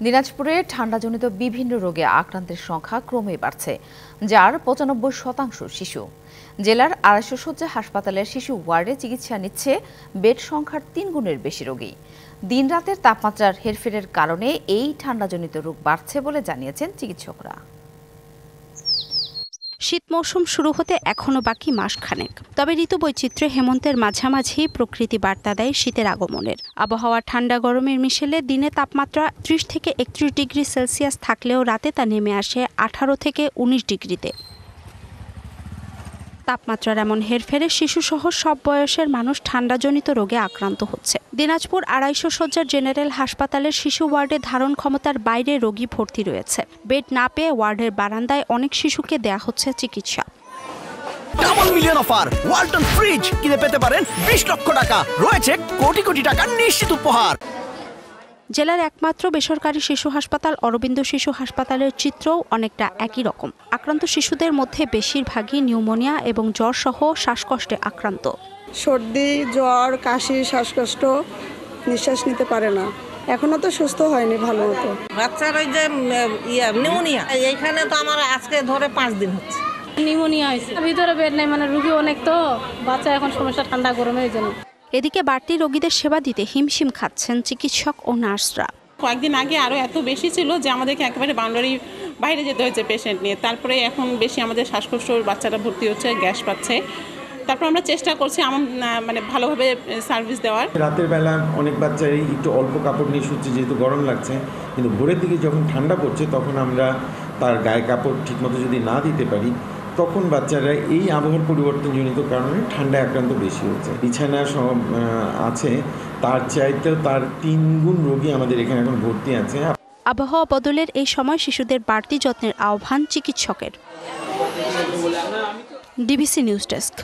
দিনাজপুরে ঠান্ডাজনিত বিভিন্ন রোগে আক্রান্তের সংখ্যা ক্রমেই বাড়ছে, যার ৯৫% শিশু। জেলার ২৫০ শয্যা হাসপাতালের শিশু ওয়ার্ডে চিকিৎসা নিচ্ছে বেড সংখ্যার ৩ গুণের বেশি রোগী। দিনরাতের তাপমাত্রার হেরফেরের কারণে এই ঠান্ডাজনিত রোগ বাড়ছে বলে জানিয়েছেন চিকিৎসকরা। শীত মৌসুম শুরু হতে এখনো বাকি মাসখানেক, তবে ঋতু বৈচিত্র্যে হেমন্তের মাঝামাঝি প্রকৃতি বার্তা দেয় শীতের আগমনের। আবহাওয়া ঠান্ডা গরমের মিশেলে দিনে তাপমাত্রা ৩০ থেকে ৩১ ডিগ্রি সেলসিয়াস থাকলেও রাতে তা নেমে আসে ১৮ থেকে ১৯ ডিগ্রিতে। তাপমাত্রার এমন হেরফেরে শিশুসহ সব বয়সের মানুষ ঠান্ডাজনিত রোগে আক্রান্ত হচ্ছে। দিনাজপুর ২৫০ শয্যার জেনারেল হাসপাতালের শিশু ওয়ার্ডে ধারণ ক্ষমতার বাইরে রোগী ভর্তি রয়েছে। বেড না পেয়ে ওয়ার্ডের বারান্দায় অনেক শিশুকে দেয়া হচ্ছে চিকিৎসা। Double million offer Walton fridge কিনে পেতে পারেন ২০ লক্ষ টাকা, রয়েছে কোটি কোটি টাকার নিশ্চিত উপহার। জেলার একমাত্র বেসরকারি শিশু হাসপাতাল অরবিন্দ শিশু হাসপাতালের চিত্রও অনেকটা একই রকম। আক্রান্ত শিশুদের মধ্যে বেশিরভাগই নিউমোনিয়া এবং জ্বর সহ শ্বাসকষ্টে আক্রান্ত। সর্দি, জ্বর, কাশি, শ্বাসকষ্ট, নিঃশ্বাস নিতে পারে না। এখনো তো সুস্থ হয়নি ভালো মতো। বাচ্চার ওই যে নিউমোনিয়া, এইখানে তো আমার আজকে ধরে ৫ দিন হচ্ছে। নিউমোনিয়া হয়েছে, ভিতরে বেড নাই, মানে রোগী অনেক, তো বাচ্চা এখন সমস্যা ঠান্ডা গরমের জন্য। এদিকে বাড়তি রোগীদের সেবা দিতে হিমশিম খাচ্ছেন চিকিৎসক ও নার্সরা। কয়েকদিন আগে আরও এত বেশি ছিল যে আমাদেরকে একেবারে বাউন্ডারি বাইরে যেতে হয়েছে পেশেন্ট নিয়ে। তারপরে এখন বেশি আমাদের শ্বাসকষ্টর বাচ্চারা ভর্তি হচ্ছে, গ্যাস পাচ্ছে। তারপর আমরা চেষ্টা করছি মানে ভালোভাবে সার্ভিস দেওয়ার। রাতের বেলা অনেক বাচ্চাই একটু অল্প কাপড় নিয়ে শুচ্ছে যেহেতু গরম লাগছে, কিন্তু ভোরের দিকে যখন ঠান্ডা পড়ছে তখন আমরা তার গায়ে কাপড় ঠিকমতো যদি না দিতে পারি, তখন বাচ্চারা এই আবহাওয়ার পরিবর্তনজনিত কারণে ঠান্ডায় আক্রান্ত বেশি হচ্ছে। বিছানা সব আছে, তার চাইতেও তার ৩ গুণ রোগী আমাদের এখানে এখন ভর্তি আছে। আবহাওয়া বদলের এই সময় শিশুদের বাড়তি যত্নের আহ্বান চিকিৎসকের। DBC news desk.